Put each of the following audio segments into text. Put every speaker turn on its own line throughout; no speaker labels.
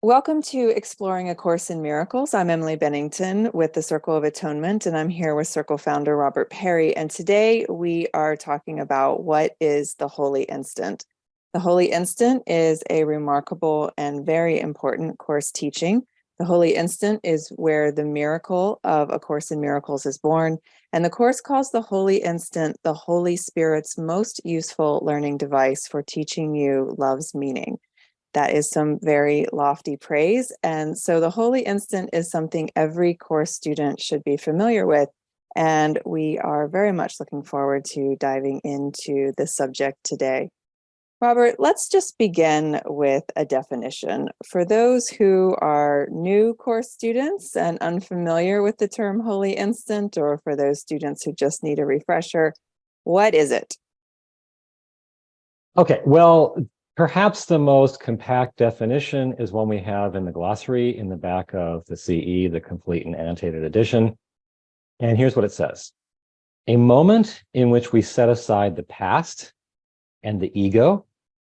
Welcome to Exploring A Course in Miracles. I'm Emily Bennington with the Circle of Atonement, and I'm here with Circle founder Robert Perry. And today we are talking about what is the Holy Instant. The Holy Instant is a remarkable and very important course teaching. The Holy Instant is where the miracle of A Course in Miracles is born. And the course calls the Holy Instant the Holy Spirit's most useful learning device for teaching you love's meaning. That is some very lofty praise. And so the Holy Instant is something every course student should be familiar with. And we are very much looking forward to diving into this subject today. Robert, let's just begin with a definition. For those who are new course students and unfamiliar with the term Holy Instant, or for those students who just need a refresher, what is it?
Okay, well, perhaps the most compact definition is one we have in the glossary in the back of the CE, the complete and annotated edition. And here's what it says. A moment in which we set aside the past and the ego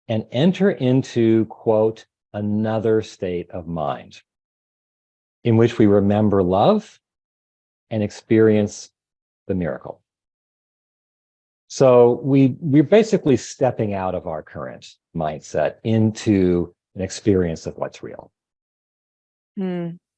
and enter into, quote, another state of mind, in which we remember love and experience the miracle. So we're basically stepping out of our current mindset into an experience of what's real.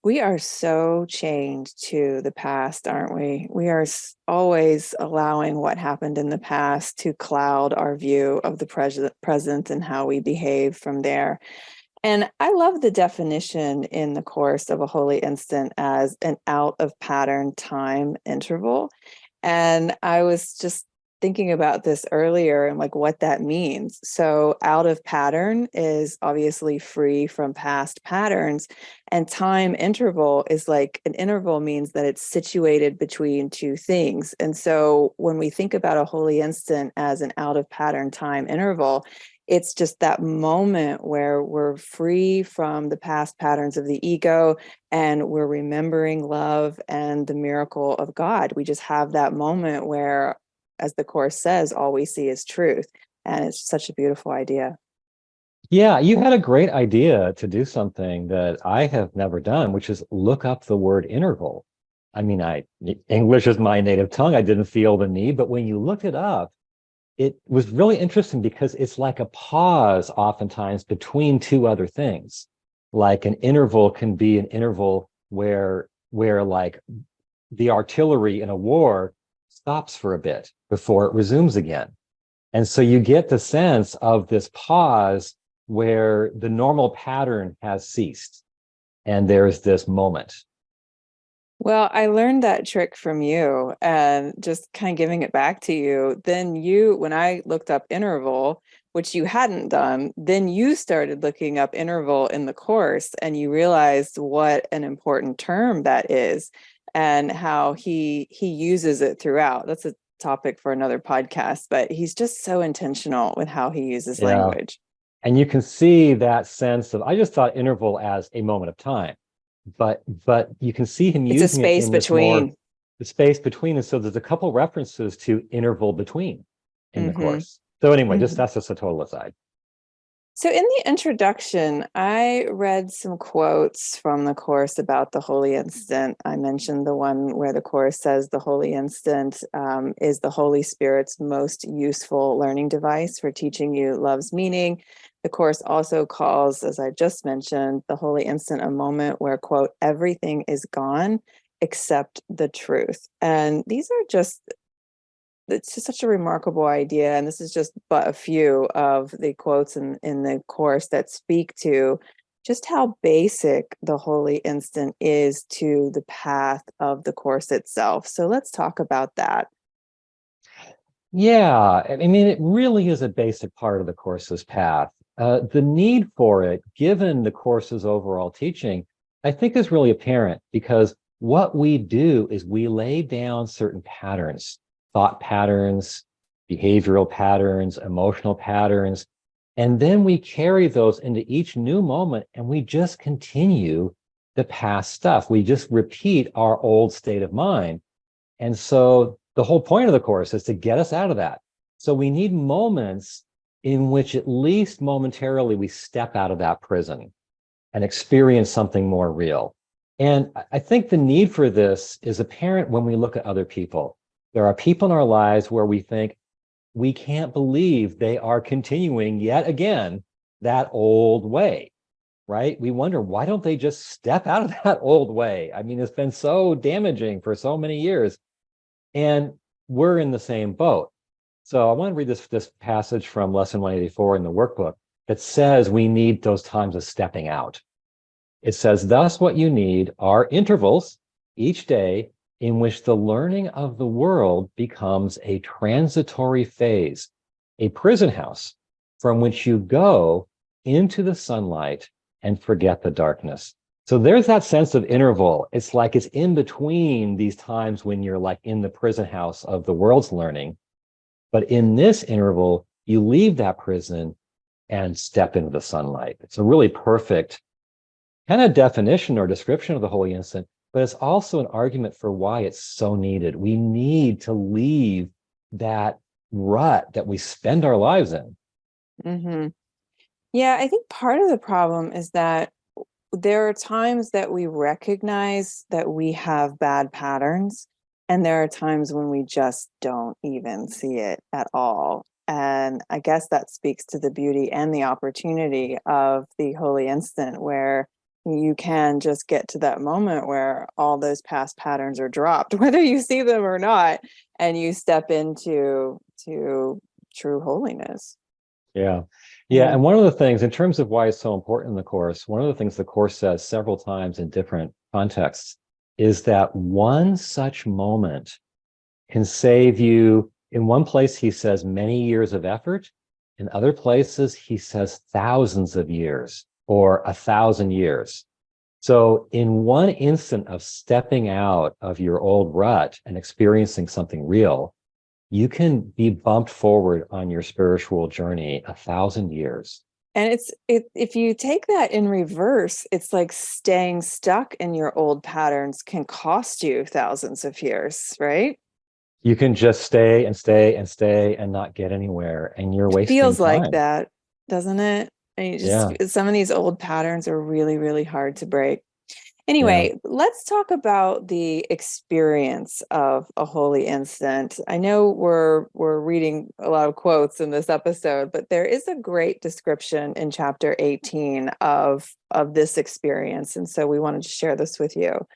We are so chained to the past, aren't we? We are always allowing what happened in the past to cloud our view of the present and how we behave from there. And I love the definition in the course of a holy instant as an out of pattern time interval. And I was just thinking about this earlier and like what that means. So out of pattern is obviously free from past patterns, and time interval is like an interval means that it's situated between two things. And so when we think about a holy instant as an out of pattern time interval, it's just that moment where we're free from the past patterns of the ego and we're remembering love and the miracle of God. We just have that moment where, as the Course says, all we see is truth. And it's such a beautiful idea.
Yeah, you had a great idea to do something that I have never done, which is look up the word interval. I mean, English is my native tongue. I didn't feel the need, but when you looked it up, it was really interesting because it's like a pause oftentimes between two other things. Like an interval can be an interval where like the artillery in a war stops for a bit before it resumes again. And so you get the sense of this pause where the normal pattern has ceased and there's this moment.
Well, I learned that trick from you and just kind of giving it back to you. Then when I looked up interval, which you hadn't done, then you started looking up interval in the course and you realized what an important term that is and how he uses it throughout. That's a topic for another podcast, but he's just so intentional with how he uses
Yeah.
language.
And you can see that sense of, I just thought interval as a moment of time, but you can see him
It's a
using it
space
in this more,
between.
the space between. And so there's a couple references to interval between in the
Mm-hmm.
course. So anyway,
Mm-hmm.
that's just a total aside.
So in the introduction, I read some quotes from the Course about the Holy Instant. I mentioned the one where the Course says the Holy Instant is the Holy Spirit's most useful learning device for teaching you love's meaning. The Course also calls, as I just mentioned, the Holy Instant a moment where, quote, everything is gone except the truth. And these are just it's just such a remarkable idea. And this is just but a few of the quotes in the course that speak to just how basic the holy instant is to the path of the course itself. So let's talk about that.
Yeah, I mean, it really is a basic part of the course's path. The need for it, given the course's overall teaching, I think is really apparent because what we do is we lay down certain patterns, thought patterns, behavioral patterns, emotional patterns, and then we carry those into each new moment and we just continue the past stuff. We just repeat our old state of mind. And so the whole point of the course is to get us out of that. So we need moments in which at least momentarily we step out of that prison and experience something more real. And I think the need for this is apparent when we look at other people. There are people in our lives where we think, we can't believe they are continuing yet again that old way, right? We wonder, why don't they just step out of that old way? I mean, it's been so damaging for so many years. And we're in the same boat. So I want to read this passage from lesson 184 in the workbook that says we need those times of stepping out. It says, thus, what you need are intervals each day in which the learning of the world becomes a transitory phase, a prison house from which you go into the sunlight and forget the darkness. So there's that sense of interval. It's like it's in between these times when you're like in the prison house of the world's learning. But in this interval, you leave that prison and step into the sunlight. It's a really perfect kind of definition or description of the holy instant, but it's also an argument for why it's so needed. We need to leave that rut that we spend our lives in.
Mm-hmm. Yeah, I think part of the problem is that there are times that we recognize that we have bad patterns, and there are times when we just don't even see it at all. And I guess that speaks to the beauty and the opportunity of the holy instant, where you can just get to that moment where all those past patterns are dropped, whether you see them or not, and you step into true holiness.
Yeah. Yeah.
Yeah.
And one of the things, in terms of why it's so important in the Course, one of the things the Course says several times in different contexts is that one such moment can save you. In one place, he says many years of effort. In other places, he says thousands of years or 1,000 years. So, in one instant of stepping out of your old rut and experiencing something real, you can be bumped forward on your spiritual journey 1,000 years.
And if you take that in reverse, it's like staying stuck in your old patterns can cost you thousands of years, right?
You can just stay and stay and stay and not get anywhere, and you're
It
wasting
feels like
time.
that, doesn't it? And you just
Yeah.
some of these old patterns are really, really hard to break.
Yeah.
Anyway, let's talk about the experience of a holy instant. I know we're reading a lot of quotes in this episode, but there is a great description in chapter 18 of this experience, and so we wanted to share this with you.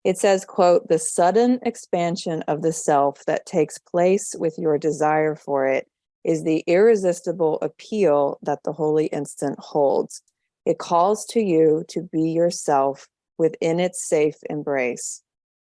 It says, quote, "The sudden expansion of the self that takes place with your desire for it is the irresistible appeal that the holy instant holds. It calls to you to be yourself within its safe embrace.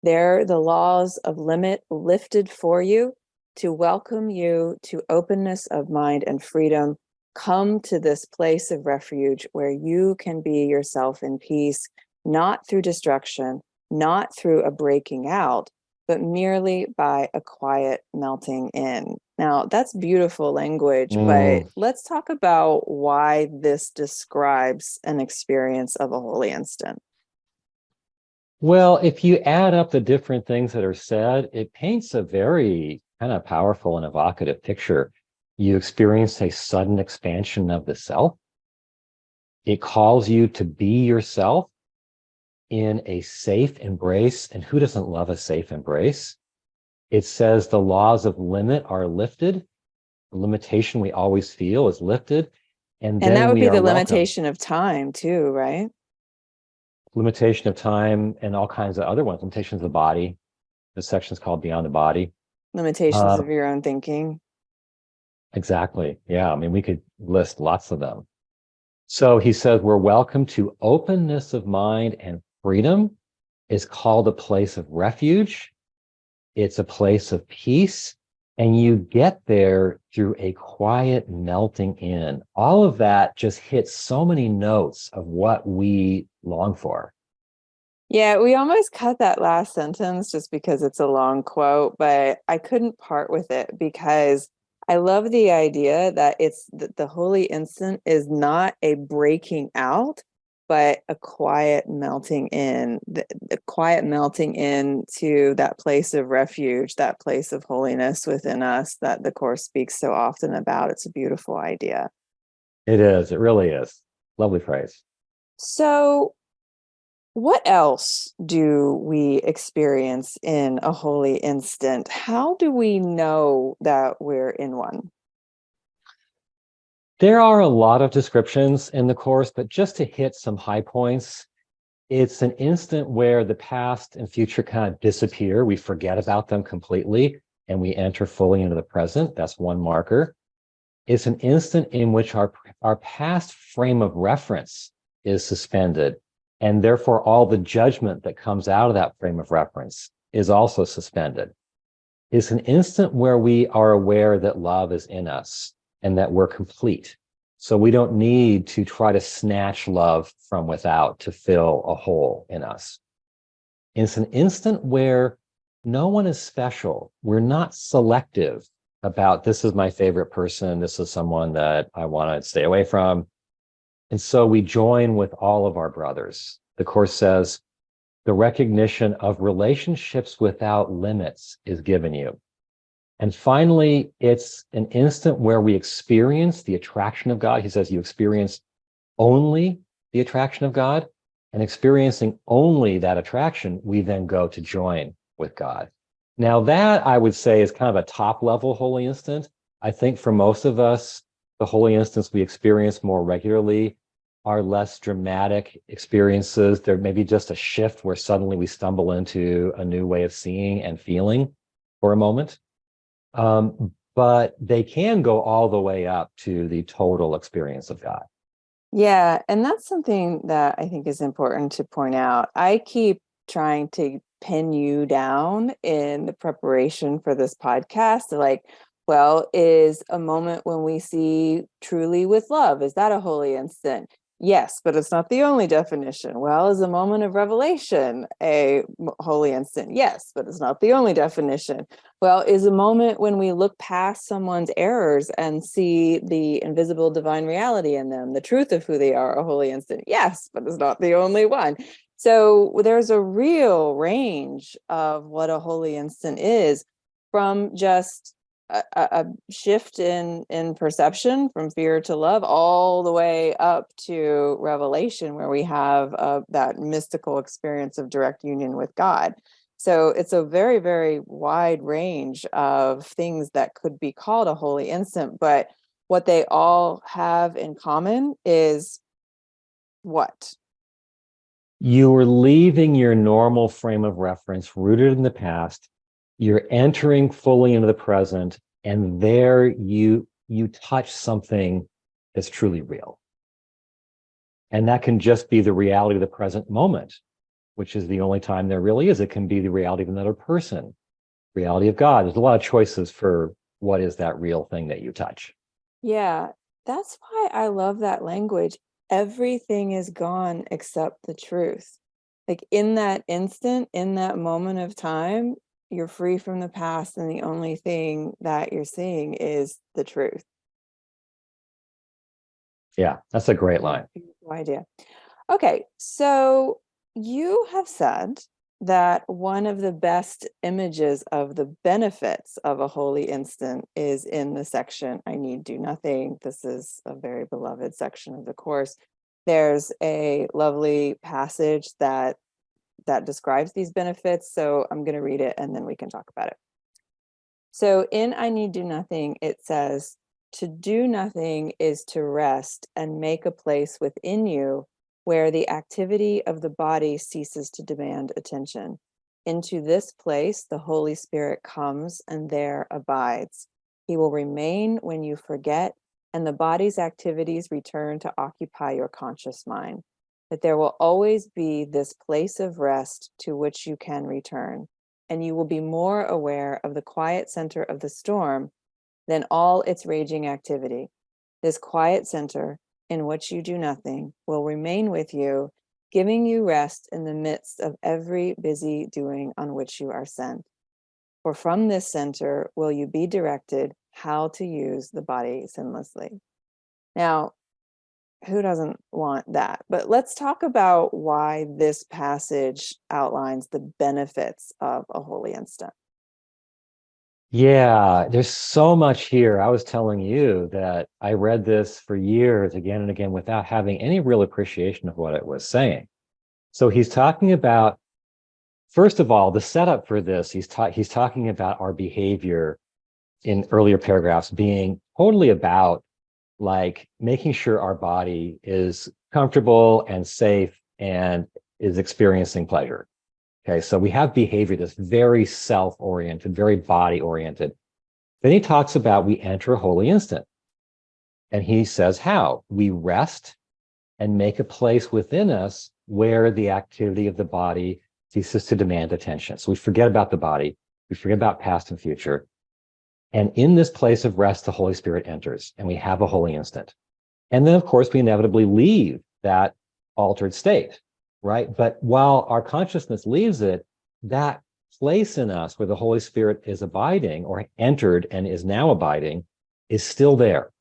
There, the laws of limit lifted for you to welcome you to openness of mind and freedom. Come to this place of refuge where you can be yourself in peace, not through destruction, not through a breaking out, but merely by a quiet melting in." Now, that's beautiful language, but
Mm.
let's talk about why this describes an experience of a holy instant.
Well, if you add up the different things that are said, it paints a very kind of powerful and evocative picture. You experience a sudden expansion of the self. It calls you to be yourself in a safe embrace. And who doesn't love a safe embrace? It says the laws of limit are lifted. The limitation we always feel is lifted. And
And that
then
would
we
be
are
the
welcome.
limitation of time too, right?
Limitation of time and all kinds of other ones, limitations of the body. The section is called Beyond the Body.
Limitations
Uh,
of your own thinking.
exactly. Yeah. I mean, we could list lots of them. So he says, we're welcome to openness of mind and freedom is called a place of refuge. It's a place of peace. And you get there through a quiet melting in. All of that just hits so many notes of what we long for.
Yeah, we almost cut that last sentence just because it's a long quote, but I couldn't part with it because I love the idea that it's that the holy instant is not a breaking out, but a quiet melting in, the quiet melting into that place of refuge, that place of holiness within us that the Course speaks so often about. It's a beautiful idea.
It is. It really is. Lovely phrase.
So, what else do we experience in a holy instant? How do we know that we're in one?
There are a lot of descriptions in the course, but just to hit some high points, it's an instant where the past and future kind of disappear. We forget about them completely and we enter fully into the present. That's one marker. It's an instant in which our past frame of reference is suspended. And therefore, all the judgment that comes out of that frame of reference is also suspended. It's an instant where we are aware that love is in us and that we're complete. So we don't need to try to snatch love from without to fill a hole in us. It's an instant where no one is special. We're not selective about this is my favorite person. This is someone that I want to stay away from. And so we join with all of our brothers. The Course says the recognition of relationships without limits is given you. And finally, it's an instant where we experience the attraction of God. He says you experience only the attraction of God, and experiencing only that attraction, we then go to join with God. Now, that I would say is kind of a top level holy instant. I think for most of us, the holy instants we experience more regularly are less dramatic experiences. There may be just a shift where suddenly we stumble into a new way of seeing and feeling for a moment. But they can go all the way up to the total experience of God.
Yeah, and that's something that I think is important to point out. I keep trying to pin you down in the preparation for this podcast. Like, well, is a moment when we see truly with love, is that a holy instant? Yes, but it's not the only definition. Well, is a moment of revelation a holy instant? Yes, but it's not the only definition. Well, is a moment when we look past someone's errors and see the invisible divine reality in them, the truth of who they are, a holy instant? Yes, but it's not the only one. So there's a real range of what a holy instant is, from just a shift in perception from fear to love, all the way up to revelation, where we have that mystical experience of direct union with God. So it's a very, very wide range of things that could be called a holy instant, but what they all have in common is what?
You are leaving your normal frame of reference rooted in the past. You're entering fully into the present, and there you touch something that's truly real. And that can just be the reality of the present moment, which is the only time there really is. It can be the reality of another person, reality of God. There's a lot of choices for what is that real thing that you touch.
Yeah, that's why I love that language. Everything is gone except the truth. Like in that instant, in that moment of time, you're free from the past, and the only thing that you're seeing is the truth.
Yeah, that's a great
Yeah,
line.
beautiful idea. Okay, so you have said that one of the best images of the benefits of a holy instant is in the section, I Need Do Nothing. This is a very beloved section of the course. There's a lovely passage that describes these benefits. So I'm going to read it and then we can talk about it. So in I Need Do Nothing, it says, to do nothing is to rest and make a place within you where the activity of the body ceases to demand attention. Into this place, the Holy Spirit comes and there abides. He will remain when you forget, and the body's activities return to occupy your conscious mind. That there will always be this place of rest to which you can return, and you will be more aware of the quiet center of the storm than all its raging activity. This quiet center, in which you do nothing, will remain with you, giving you rest in the midst of every busy doing on which you are sent. For from this center will you be directed how to use the body sinlessly. Now, who doesn't want that? But let's talk about why this passage outlines the benefits of a holy instant.
Yeah, there's so much here. I was telling you that I read this for years again and again without having any real appreciation of what it was saying. So he's talking about, first of all, the setup for this, he's talking about our behavior in earlier paragraphs being totally about like making sure our body is comfortable and safe and is experiencing pleasure. Okay, so we have behavior that's very self-oriented, very body-oriented. Then he talks about we enter a holy instant. And he says how? We rest and make a place within us where the activity of the body ceases to demand attention. So we forget about the body, we forget about past and future. And in this place of rest, the Holy Spirit enters and we have a holy instant. And then, of course, we inevitably leave that altered state, right? But while our consciousness leaves it, that place in us where the Holy Spirit is abiding or entered and is now abiding is still there.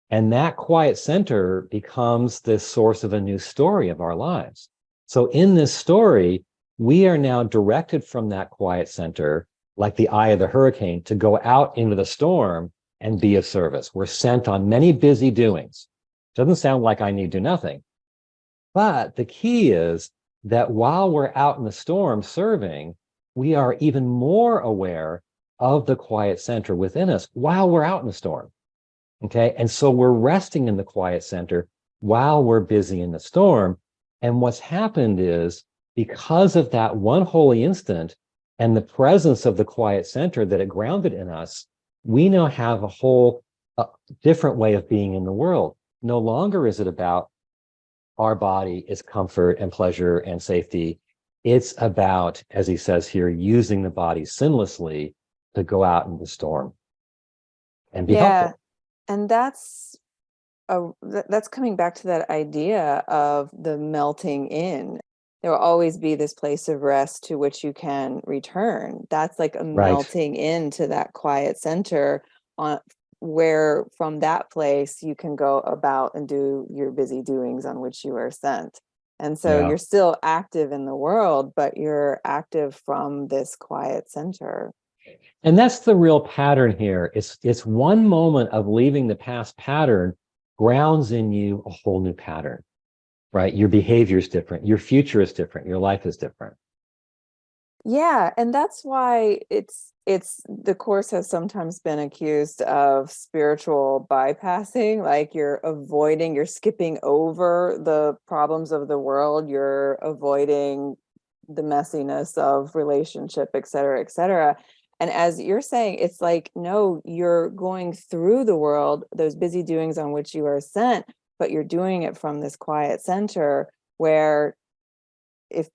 And that quiet center becomes the source of a new story of our lives. So in this story, we are now directed from that quiet center, like the eye of the hurricane, to go out into the storm and be of service. We're sent on many busy doings. Doesn't sound like I need do nothing. But the key is that while we're out in the storm serving, we are even more aware of the quiet center within us while we're out in the storm. Okay. And so we're resting in the quiet center while we're busy in the storm. And what's happened is because of that one holy instant and the presence of the quiet center that it grounded in us, we now have a whole different way of being in the world. No longer is it about our body is comfort and pleasure and safety. It's about, as he says here, using the body sinlessly to go out in the storm and be
Yeah,
helpful.
and that's coming back to that idea of the melting in. There will always be this place of rest to which you can return. That's like a
Right.
melting into that quiet center on where from that place you can go about and do your busy doings on which you are sent. And so
Yeah.
you're still active in the world, but you're active from this quiet center.
And that's the real pattern here. It's one moment of leaving the past pattern grounds in you a whole new pattern, right? Your behavior is different, your future is different, your life is different.
Yeah, and that's why it's the course has sometimes been accused of spiritual bypassing, like you're skipping over the problems of the world, you're avoiding the messiness of relationship, et cetera, et cetera. And as you're saying, it's like, no, you're going through the world, those busy doings on which you are sent, but you're doing it from this quiet center where if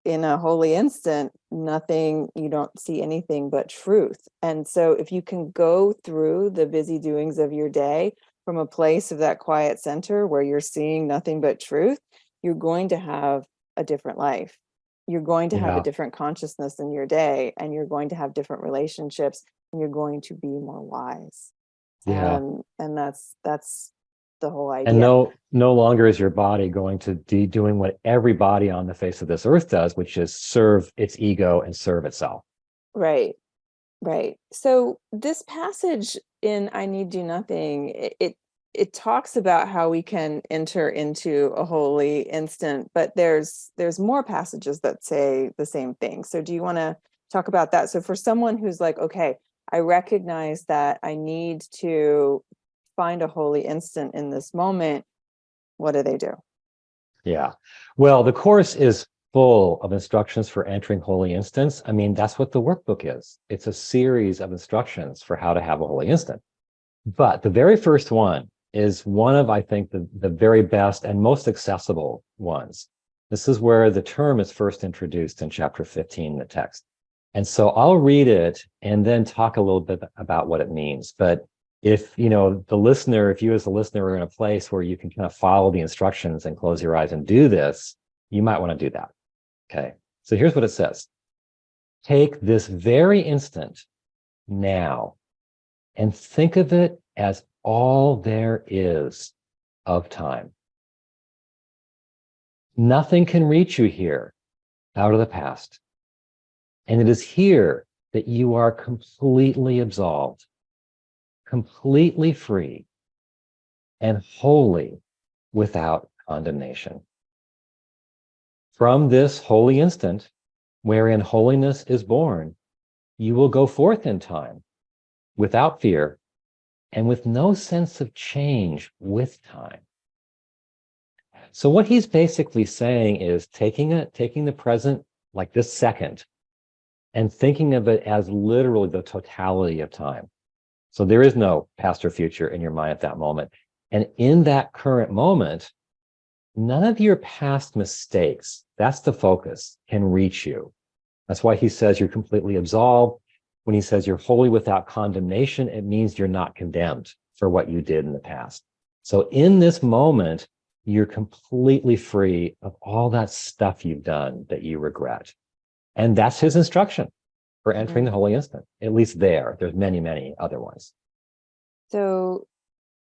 in a holy instant, nothing, you don't see anything but truth. And so if you can go through the busy doings of your day from a place of that quiet center where you're seeing nothing but truth, you're going to have a different life. You're going to have a
Yeah.
different consciousness in your day, and you're going to have different relationships, and you're going to be more wise.
Yeah.
And that's the whole
And
idea.
no longer is your body going to be doing what every body on the face of this earth does, which is serve its ego and serve itself.
Right. Right. So this passage in I Need Do Nothing, it talks about how we can enter into a holy instant, but there's more passages that say the same thing. So do you want to talk about that? So for someone who's like, okay, I recognize that I need to find a holy instant in this moment, what do they do?
Yeah. Well, the course is full of instructions for entering holy instants. I mean, that's what the workbook is. It's a series of instructions for how to have a holy instant. But the very first one is one of, I think, the very best and most accessible ones. This is where the term is first introduced in chapter 15 in the text. And so I'll read it and then talk a little bit about what it means. But if, the listener, if you as the listener are in a place where you can kind of follow the instructions and close your eyes and do this, you might want to do that. Okay. So here's what it says. Take this very instant now and think of it as all there is of time. Nothing can reach you here out of the past. And it is here that you are completely absolved, completely free, and wholly without condemnation. From this holy instant, wherein holiness is born, you will go forth in time without fear and with no sense of change with time. So what he's basically saying is taking the present, like this second, and thinking of it as literally the totality of time. So there is no past or future in your mind at that moment. And in that current moment, none of your past mistakes, that's the focus, can reach you. That's why he says you're completely absolved. When he says you're wholly without condemnation, it means you're not condemned for what you did in the past. So in this moment, you're completely free of all that stuff you've done that you regret. And that's his instruction for entering
Mhm.
the holy instant, at least there. There's many, many other ones.
So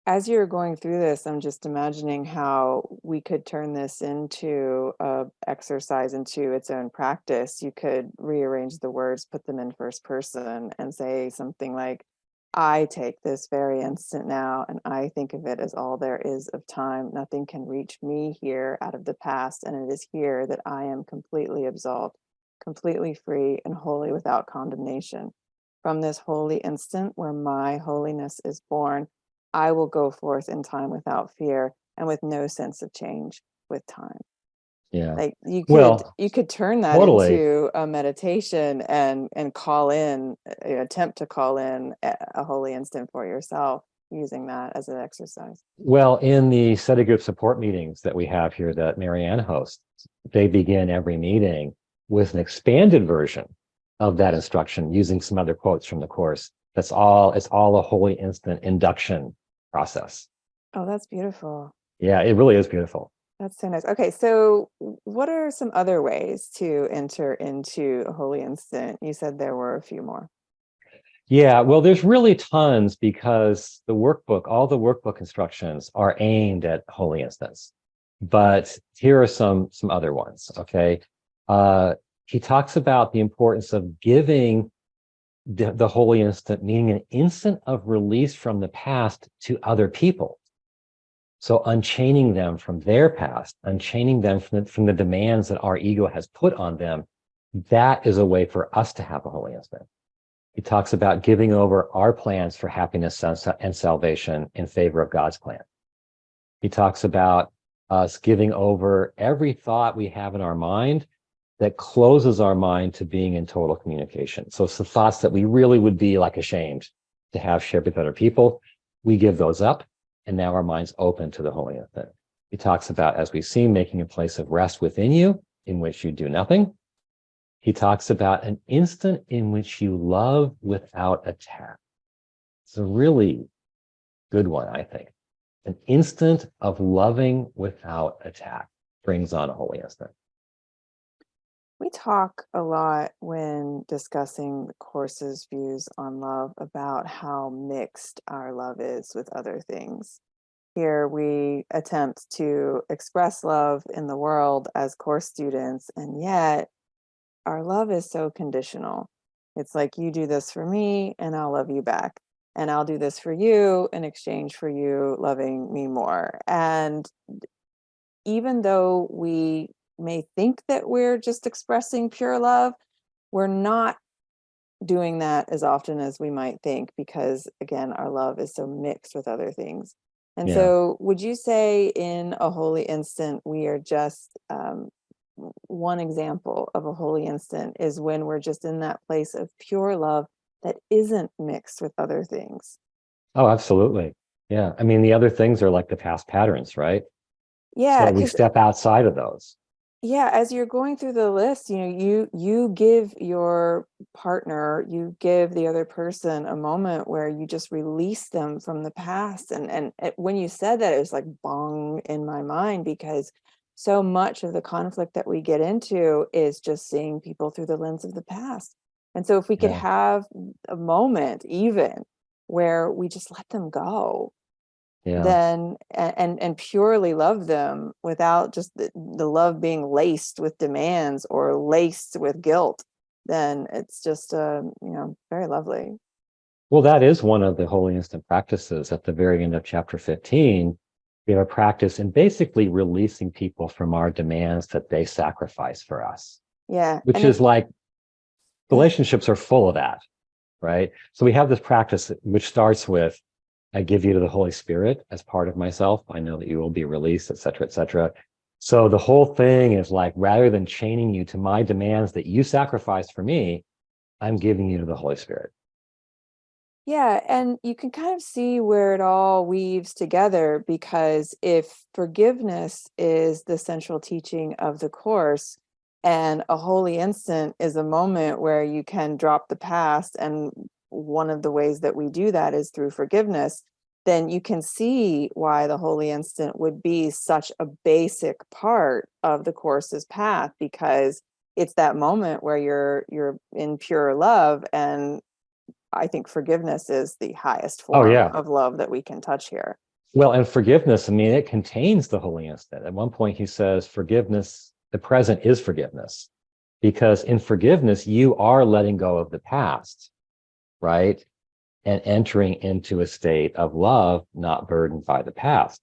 as you're going through this, I'm just imagining how we could turn this into a exercise, into its own practice. You could rearrange the words, put them in first person, and say something like, I take this very instant now, and I think of it as all there is of time. Nothing can reach me here out of the past, and it is here that I am completely absolved, completely free, and wholly without condemnation. From this holy instant where my holiness is born, I will go forth in time without fear and with no sense of change with time.
Yeah.
Like
Well,
you could turn that
totally.
into a meditation and call in, attempt to call in a holy instant for yourself using that as an exercise.
Well, in the study group support meetings that we have here that Marianne hosts, they begin every meeting with an expanded version of that instruction using some other quotes from the course. It's all a holy instant induction process.
Oh, that's beautiful.
Yeah, it really is beautiful.
That's so nice. Okay, so what are some other ways to enter into a holy instant? You said there were a few more.
Yeah, well, there's really tons because all the workbook instructions are aimed at holy instance. But here are some other ones. Okay. Uh, he talks about the importance of giving the holy instant, meaning an instant of release from the past to other people. So unchaining them from their past, unchaining them from the demands that our ego has put on them, that is a way for us to have a holy instant. He talks about giving over our plans for happiness and salvation in favor of God's plan. He talks about us giving over every thought we have in our mind that closes our mind to being in total communication. So it's the thoughts that we really would be like ashamed to have shared with other people. We give those up, and now our mind's open to the holy instant. He talks about, as we've seen, making a place of rest within you in which you do nothing. He talks about an instant in which you love without attack. It's a really good one, I think. An instant of loving without attack brings on a holy instant.
We talk a lot when discussing the course's views on love about how mixed our love is with other things. Here we attempt to express love in the world as course students, and yet our love is so conditional. It's like, you do this for me, and I'll love you back. And I'll do this for you in exchange for you loving me more. And even though we may think that we're just expressing pure love, we're not doing that as often as we might think because, again, our love is so mixed with other things. And
Yeah.
so, would you say in a holy instant, we are just one example of a holy instant is when we're just in that place of pure love that isn't mixed with other things?
Oh, absolutely. Yeah. I mean, the other things are like the past patterns, right?
Yeah,
So we
because
step outside of those.
yeah, as you're going through the list, you give your partner, you give the other person a moment where you just release them from the past. When you said that, it was like bong in my mind because so much of the conflict that we get into is just seeing people through the lens of the past. And so if we could
Yeah.
have a moment even where we just let them go,
Yeah.
then and purely love them without just the love being laced with demands or laced with guilt, then it's just, very lovely.
Well, that is one of the holy instant practices at the very end of chapter 15. We have a practice in basically releasing people from our demands that they sacrifice for us,
Yeah.
which
And if,
is like
go ahead.
relationships are full of that, right? So we have this practice which starts with, I give you to the Holy Spirit as part of myself. I know that you will be released, et cetera, et cetera. So the whole thing is like, rather than chaining you to my demands that you sacrificed for me, I'm giving you to the Holy Spirit.
Yeah, and you can kind of see where it all weaves together, because if forgiveness is the central teaching of the course, and a holy instant is a moment where you can drop the past, and one of the ways that we do that is through forgiveness, then you can see why the holy instant would be such a basic part of the course's path, because it's that moment where you're in pure love. And I think forgiveness is the highest
Oh,
form
yeah.
of love that we can touch here.
Well, and forgiveness, I mean, it contains the holy instant. At one point, he says, forgiveness, the present is forgiveness, because in forgiveness, you are letting go of the past, right? And entering into a state of love, not burdened by the past.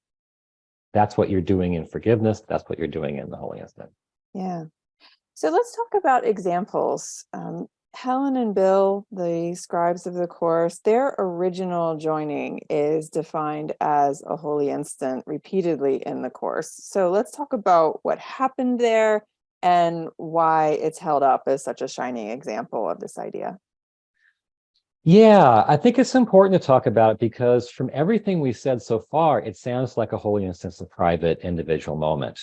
That's what you're doing in forgiveness. That's what you're doing in the holy instant.
Yeah. So let's talk about examples. Helen and Bill, the scribes of the course, their original joining is defined as a holy instant repeatedly in the course. So let's talk about what happened there and why it's held up as such a shining example of this idea.
Yeah, I think it's important to talk about it because from everything we've said so far, it sounds like a holy instance of private individual moment.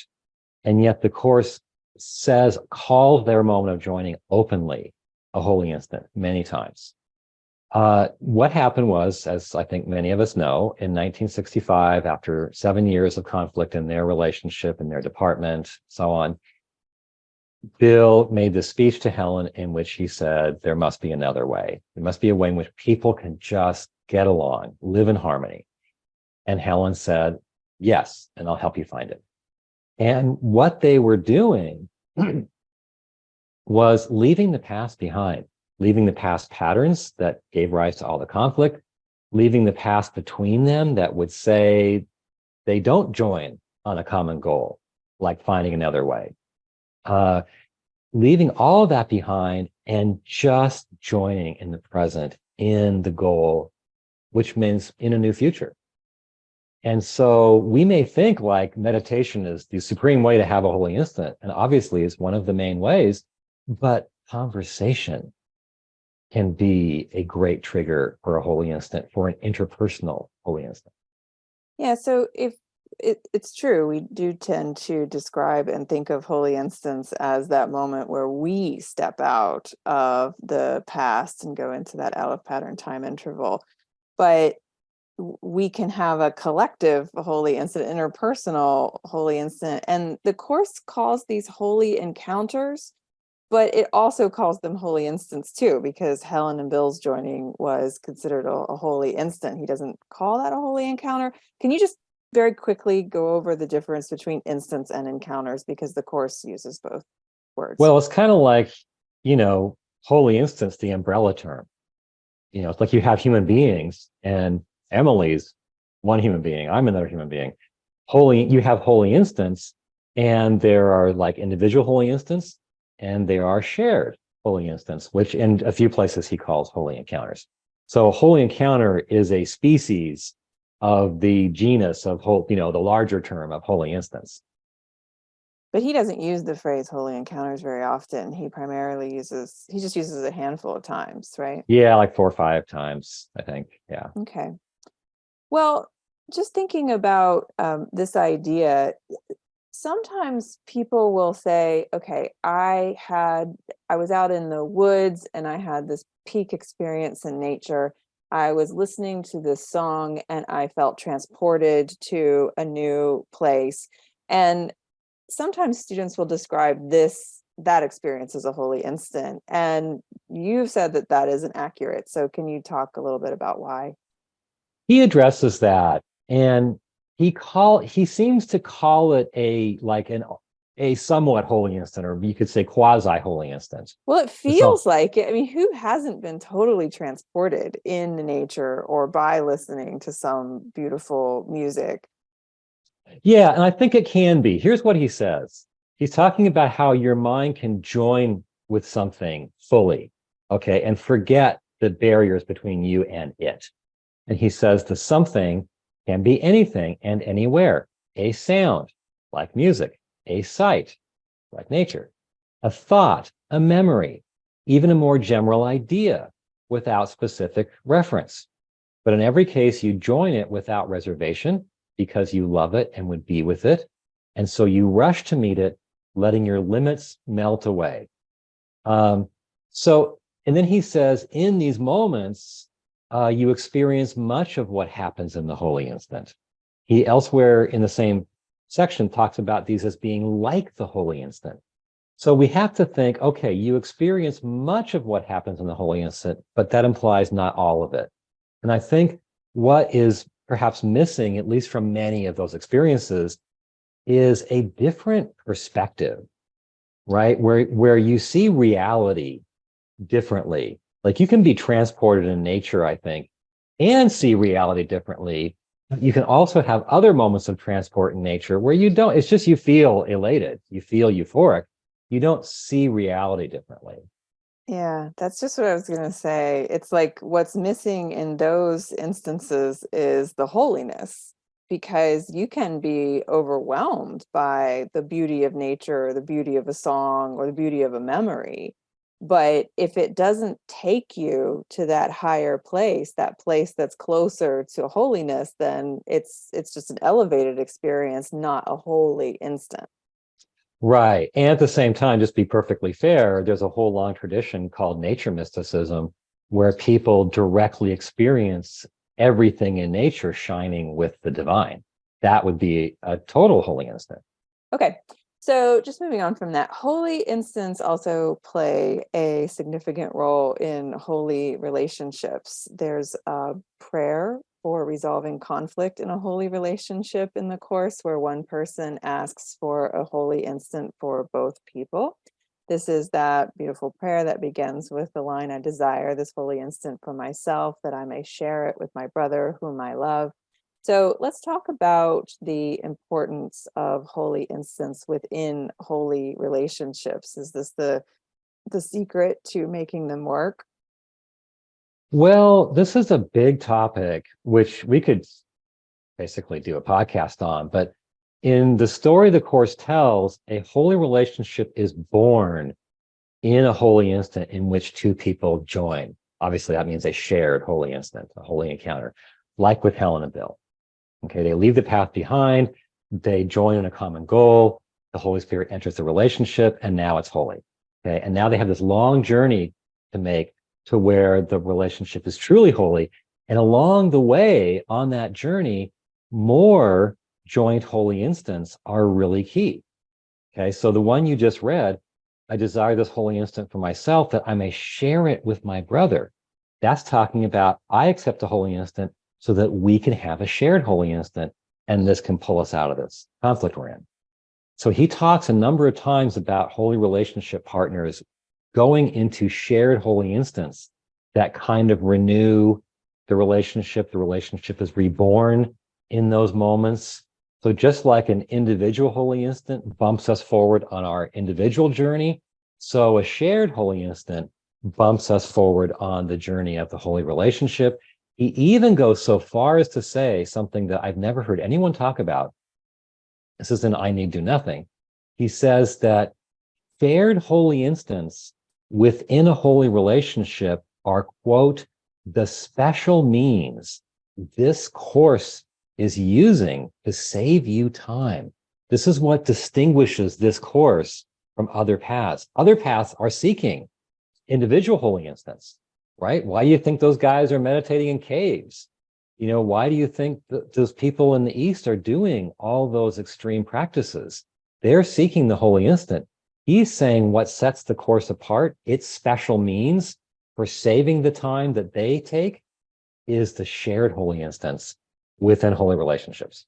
And yet the course says, calls their moment of joining openly a holy instant many times. What happened was, as I think many of us know, in 1965, after 7 years of conflict in their relationship, in their department, so on, Bill made this speech to Helen in which he said, there must be another way. There must be a way in which people can just get along, live in harmony. And Helen said, yes, and I'll help you find it. And what they were doing was leaving the past behind, leaving the past patterns that gave rise to all the conflict, leaving the past between them that would say they don't join on a common goal, like finding another way. Uh, Leaving all of that behind and just joining in the present in the goal, which means in a new future. And so we may think like meditation is the supreme way to have a holy instant, and obviously is one of the main ways, but conversation can be a great trigger for a holy instant, for an interpersonal holy instant.
Yeah, so if it's true, we do tend to describe and think of holy instance as that moment where we step out of the past and go into that out of pattern time interval. But we can have a collective holy instant, interpersonal holy instant. And the course calls these holy encounters, but it also calls them holy instants too, because Helen and Bill's joining was considered a holy instant. He doesn't call that a holy encounter. Can you just very quickly go over the difference between instants and encounters, because the course uses both words?
Well, it's kind of like, you know, holy instance, the umbrella term. You know, it's like you have human beings, and Emily's one human being, I'm another human being. You have holy instance, and there are like individual holy instance, and there are shared holy instance, which in a few places he calls holy encounters. So a holy encounter is a species of the genus of whole, you know, the larger term of holy instance.
But he doesn't use the phrase holy encounters very often. He just uses a handful of times, right?
Yeah, like 4 or 5 times, I think. Yeah.
Okay. Well, just thinking about this idea, sometimes people will say, okay, I was out in the woods and I had this peak experience in nature. I was listening to this song and I felt transported to a new place. And sometimes students will describe that experience as a holy instant. And you've said that that isn't accurate. So can you talk a little bit about why?
He addresses that, and he seems to call it a somewhat holy instant, or you could say quasi holy instant.
Well, it
It's
feels
all,
like it. I mean, who hasn't been totally transported in nature or by listening to some beautiful music?
yeah, and I think it can be. Here's what he says. He's talking about how your mind can join with something fully, okay, and forget the barriers between you and it. And he says the something can be anything and anywhere. A sound, like music, a sight, like nature, a thought, a memory, even a more general idea without specific reference. But in every case, you join it without reservation because you love it and would be with it. And so you rush to meet it, letting your limits melt away. Um, so, and then he says, in these moments, you experience much of what happens in the holy instant. He elsewhere in the same section talks about these as being like the holy instant. So we have to think, okay, you experience much of what happens in the holy instant, but that implies not all of it. And I think what is perhaps missing, at least from many of those experiences, is a different perspective, right? Where you see reality differently. Like you can be transported in nature, I think, and see reality differently. You can also have other moments of transport in nature where you don't, it's just you feel elated, you feel euphoric. You don't see reality differently.
Yeah, that's just what I was going to say. It's like what's missing in those instances is the holiness, because you can be overwhelmed by the beauty of nature, the beauty of a song, or the beauty of a memory. But if it doesn't take you to that higher place, that place that's closer to holiness, then it's just an elevated experience, not a holy instant.
Right. And at the same time, just be perfectly fair, there's a whole long tradition called nature mysticism where people directly experience everything in nature shining with the divine. That would be a total holy instant.
Okay. So just moving on from that, holy instants also play a significant role in holy relationships. There's a prayer for resolving conflict in a holy relationship in the course where one person asks for a holy instant for both people. This is that beautiful prayer that begins with the line, I desire this holy instant for myself, that I may share it with my brother whom I love. So let's talk about the importance of holy instance within holy relationships. Is this the secret to making them work?
Well, this is a big topic, which we could basically do a podcast on. But in the story the Course tells, a holy relationship is born in a holy instant in which two people join. Obviously, that means a shared holy instant, a holy encounter, like with Helen and Bill. Okay, they leave the path behind, they join in a common goal, the Holy Spirit enters the relationship, and now it's holy. Okay, and now they have this long journey to make to where the relationship is truly holy. And along the way, on that journey, more joint holy instants are really key. Okay, so the one you just read, I desire this holy instant for myself that I may share it with my brother. That's talking about I accept a holy instant so that we can have a shared holy instant, and this can pull us out of this conflict we're in. So he talks a number of times about holy relationship partners going into shared holy instants that kind of renew the relationship. The relationship is reborn in those moments. So just like an individual holy instant bumps us forward on our individual journey, so a shared holy instant bumps us forward on the journey of the holy relationship. He even goes so far as to say something that I've never heard anyone talk about. This is in I Need Do Nothing. He says that shared holy instants within a holy relationship are, quote, the special means this course is using to save you time. This is what distinguishes this course from other paths. Other paths are seeking individual holy instants, right? Why do you think those guys are meditating in caves? You know, why do you think those people in the East are doing all those extreme practices? They're seeking the holy instant. He's saying what sets the course apart, its special means for saving the time that they take, is the shared holy instance within holy relationships.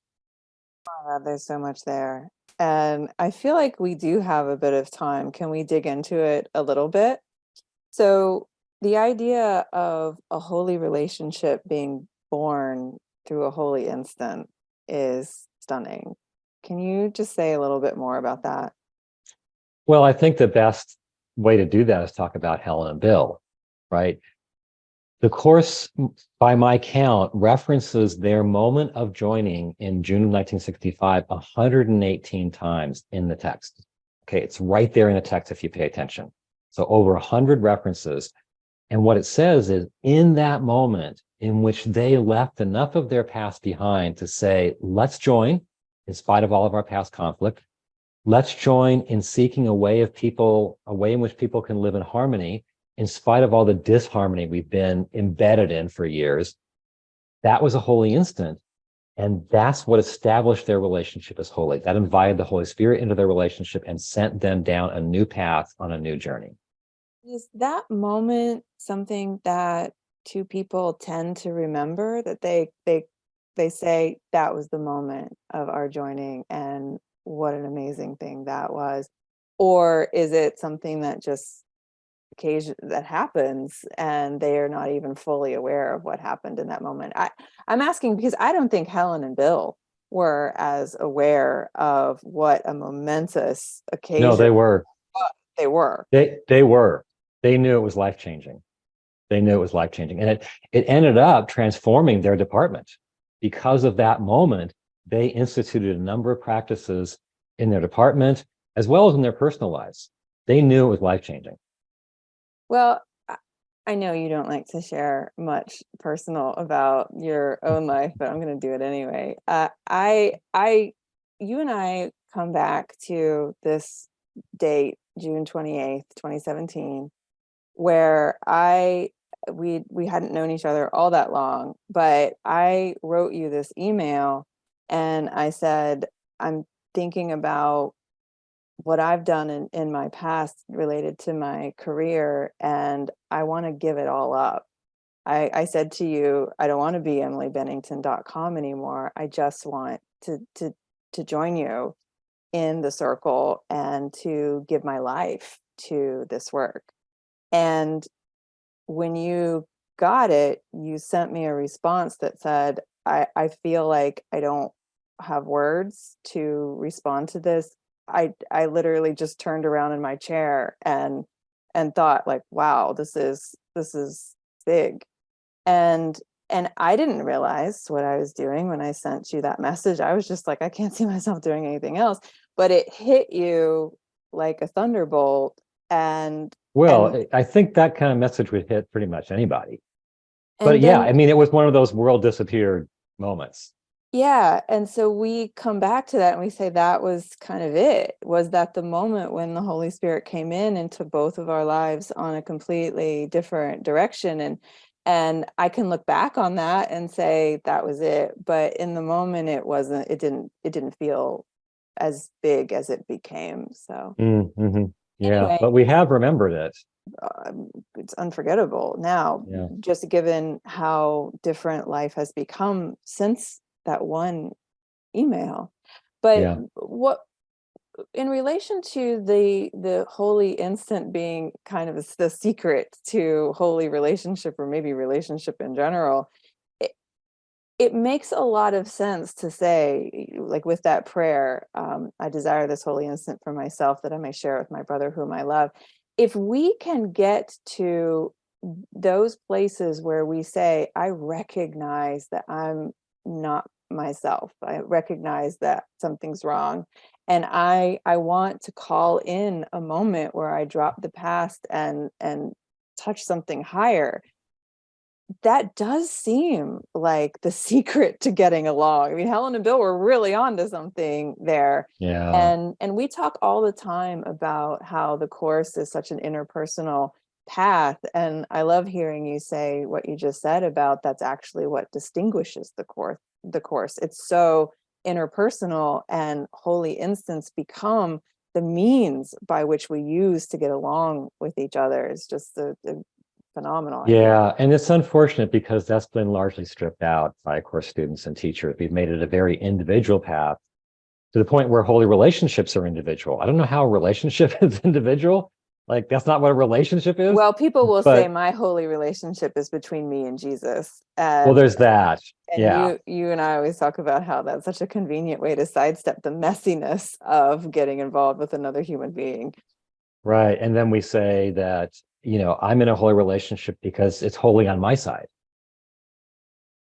Oh, there's so much there. And I feel like we do have a bit of time. Can we dig into it a little bit? So, the idea of a holy relationship being born through a holy instant is stunning. Can you just say a little bit more about that?
Well, I think the best way to do that is talk about Helen and Bill, right? The course, by my count, references their moment of joining in June of 1965 118 times in the text. Okay, it's right there in the text if you pay attention. So over 100 references. And what it says is in that moment in which they left enough of their past behind to say, let's join in spite of all of our past conflict. Let's join in seeking a way in which people can live in harmony in spite of all the disharmony we've been embedded in for years. That was a holy instant. And that's what established their relationship as holy. That invited the Holy Spirit into their relationship and sent them down a new path on a new journey.
Is that moment something that two people tend to remember, that they say that was the moment of our joining and what an amazing thing that was? Or is it something that just occasion that happens and they are not even fully aware of what happened in that moment? I'm asking because I don't think Helen and Bill were as aware of what a momentous
No,
occasion
they were.
they were.
They were. They knew it was life changing. They knew it was life changing. And it ended up transforming their department. Because of that moment, they instituted a number of practices in their department as well as in their personal lives. They knew it was life changing.
Well, I know you don't like to share much personal about your own life, but I'm going to do it anyway. You and I come back to this date, June 28th, 2017, where we hadn't known each other all that long, but I wrote you this email and I said, I'm thinking about what I've done in my past related to my career, and I want to give it all up. I said to you, I don't want to be EmilyBennington.com anymore. I just want to join you in the circle and to give my life to this work. And when you got it, you sent me a response that said, I feel like I don't have words to respond to this. I literally just turned around in my chair and thought like, wow, this is big. And and I didn't realize what I was doing when I sent you that message. I was just like, I can't see myself doing anything else. But it hit you like a thunderbolt. And
Well, I think that kind of message would hit pretty much anybody. But
and
yeah,
then
I mean, it was one of those world disappeared moments.
yeah, and so we come back to that and we say that was kind of it. Was that the moment when the Holy Spirit came in and took both of our lives on a completely different direction? And I can look back on that and say that was it. But in the moment it wasn't, it didn't feel as big as it became. So
Mm-hmm. Yeah,
anyway,
but we have remembered it.
it's unforgettable now,
Yeah,
just given how different life has become since that one email. But
yeah,
what in relation to the holy instant being kind of the secret to holy relationship, or maybe relationship in general, it, it makes a lot of sense to say, like with that prayer, I desire this holy instant for myself that I may share it with my brother whom I love. If we can get to those places where we say, I recognize that I'm not myself, I recognize that something's wrong, and I want to call in a moment where I drop the past and touch something higher. That does seem like the secret to getting along. I mean, Helen and Bill were really onto something there.
yeah,
And we talk all the time about how the course is such an interpersonal path. And I love hearing you say what you just said about that's actually what distinguishes the course. It's so interpersonal, and holy instants become the means by which we use to get along with each other. It's just a phenomenal idea.
yeah. And it's unfortunate because that's been largely stripped out by course students and teachers. We've made it a very individual path. to the point where holy relationships are individual. I don't know how a relationship is individual. Like that's not what a relationship is.
Well, people will say
But
my holy relationship is between me and Jesus.
well, there's that.
And
Yeah.
you and I always talk about how that's such a convenient way to sidestep the messiness of getting involved with another human being.
Right. And then we say that, I'm in a holy relationship because it's holy on my side.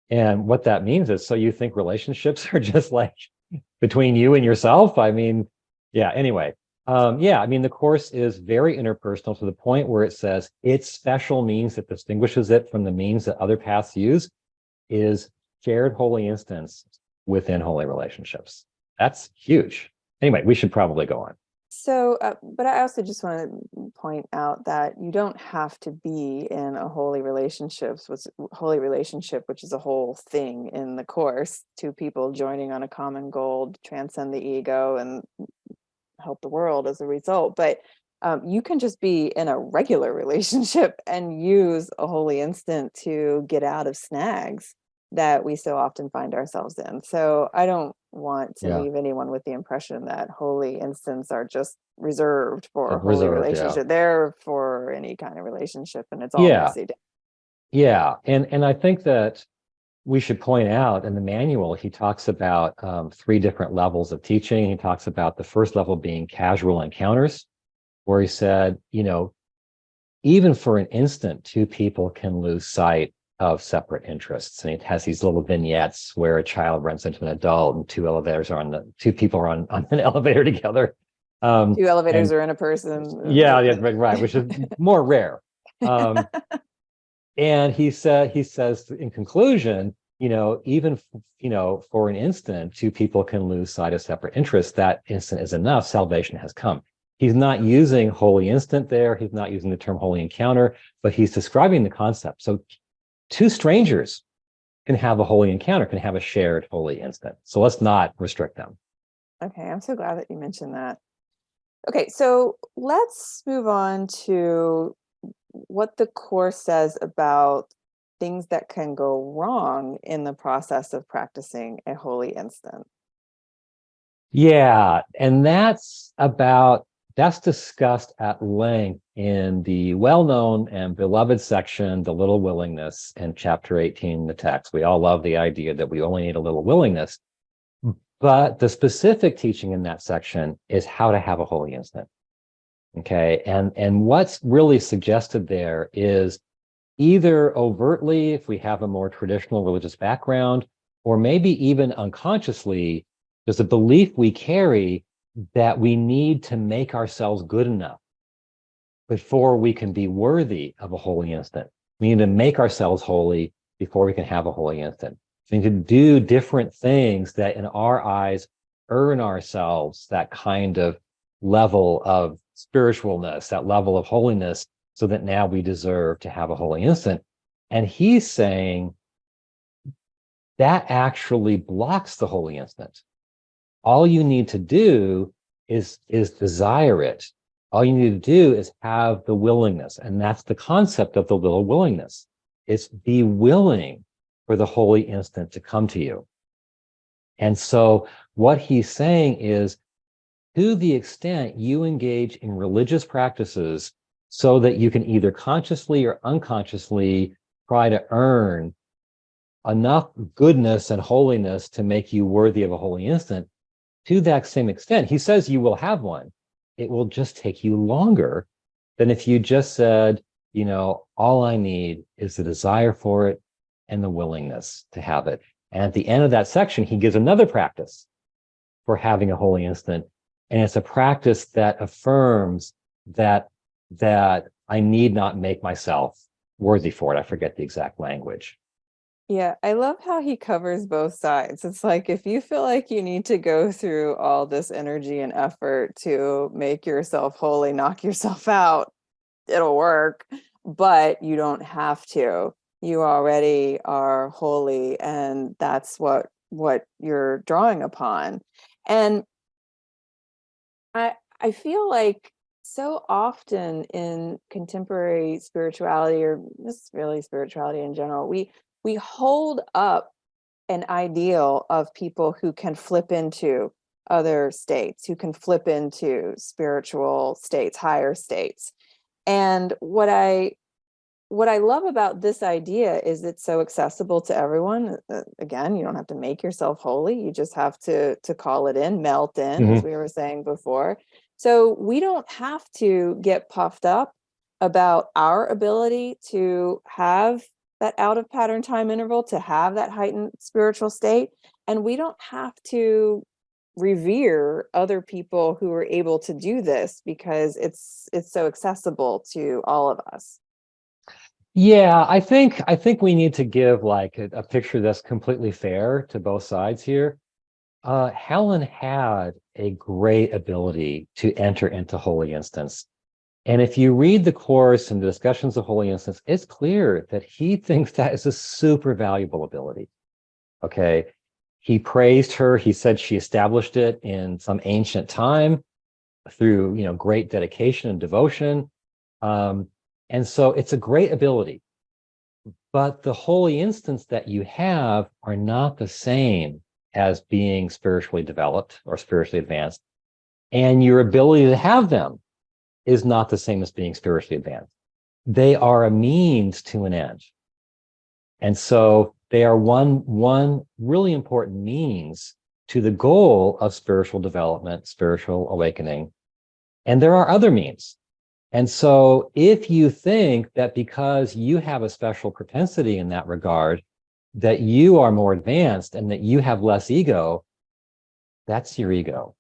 And what that means is, so you think relationships are just like between you and yourself? I mean, yeah, anyway. Yeah, I mean, the course is very interpersonal to the point where it says its special means that distinguishes it from the means that other paths use is shared holy instance within holy relationships. That's huge. Anyway, we should probably go on.
So, but I also just want to point out that you don't have to be in a holy relationship, which is a whole thing in the course. Two people joining on a common goal, transcend the ego, and help the world as a result. But you can just be in a regular relationship and use a holy instant to get out of snags that we so often find ourselves in. So I don't want to
Yeah,
leave anyone with the impression that holy instants are just reserved for a holy
reserved. Yeah,
relationship. They're for any kind of relationship, and it's all
yeah,
messy.
yeah. And I think that we should point out in the manual, he talks about three different levels of teaching. He talks about the first level being casual encounters, where he said, even for an instant, two people can lose sight of separate interests. And it has these little vignettes where a child runs into an adult and two people are on an elevator together.
Two elevators
And
are in a person.
yeah, yeah, right, which is more rare. Um, and he says in conclusion, even for an instant, two people can lose sight of separate interests. That instant is enough. Salvation has come. He's not using holy instant there. He's not using the term holy encounter, but he's describing the concept. So two strangers can have a holy encounter, can have a shared holy instant. So let's not restrict them.
Okay, I'm so glad that you mentioned that. Okay, so let's move on to what the course says about things that can go wrong in the process of practicing a holy instant.
Yeah, and that's discussed at length in the well-known and beloved section, The Little Willingness, in chapter 18 in the text. We all love the idea that we only need a little willingness. But the specific teaching in that section is how to have a holy instant. Okay. And what's really suggested there is either overtly, if we have a more traditional religious background, or maybe even unconsciously, there's a belief we carry that we need to make ourselves good enough before we can be worthy of a holy instant. We need to make ourselves holy before we can have a holy instant. We need to do different things that in our eyes earn ourselves that kind of level of spiritualness, that level of holiness, so that now we deserve to have a holy instant. And he's saying that actually blocks the holy instant. All you need to do is desire it. All you need to do is have the willingness. And that's the concept of the little willingness. It's be willing for the holy instant to come to you. And so what he's saying is, to the extent you engage in religious practices so that you can either consciously or unconsciously try to earn enough goodness and holiness to make you worthy of a holy instant, to that same extent, he says you will have one. It will just take you longer than if you just said, all I need is the desire for it and the willingness to have it. And at the end of that section, he gives another practice for having a holy instant. And it's a practice that affirms that I need not make myself worthy for it. I forget the exact language.
Yeah, I love how he covers both sides. It's like if you feel like you need to go through all this energy and effort to make yourself holy, knock yourself out, it'll work, but you don't have to. You already are holy, and that's what you're drawing upon. And I feel like so often in contemporary spirituality, or just really spirituality in general, we hold up an ideal of people who can flip into other states, who can flip into spiritual states, higher states. And what I love about this idea is it's so accessible to everyone. Again, you don't have to make yourself holy. You just have to call it in, melt in, as
Hmm.
we were saying before. So we don't have to get puffed up about our ability to have that out of pattern time interval, to have that heightened spiritual state. And we don't have to revere other people who are able to do this, because it's so accessible to all of us.
Yeah, I think we need to give like a picture that's completely fair to both sides here. Helen had a great ability to enter into holy instance. And if you read the course and the discussions of holy instance, it's clear that he thinks that is a super valuable ability. Okay. He praised her. He said she established it in some ancient time through, great dedication and devotion. Um, and so it's a great ability. But the holy instants that you have are not the same as being spiritually developed or spiritually advanced. And your ability to have them is not the same as being spiritually advanced. They are a means to an end. And so they are one really important means to the goal of spiritual development, spiritual awakening. And there are other means. And so if you think that because you have a special propensity in that regard, that you are more advanced and that you have less ego, that's your ego.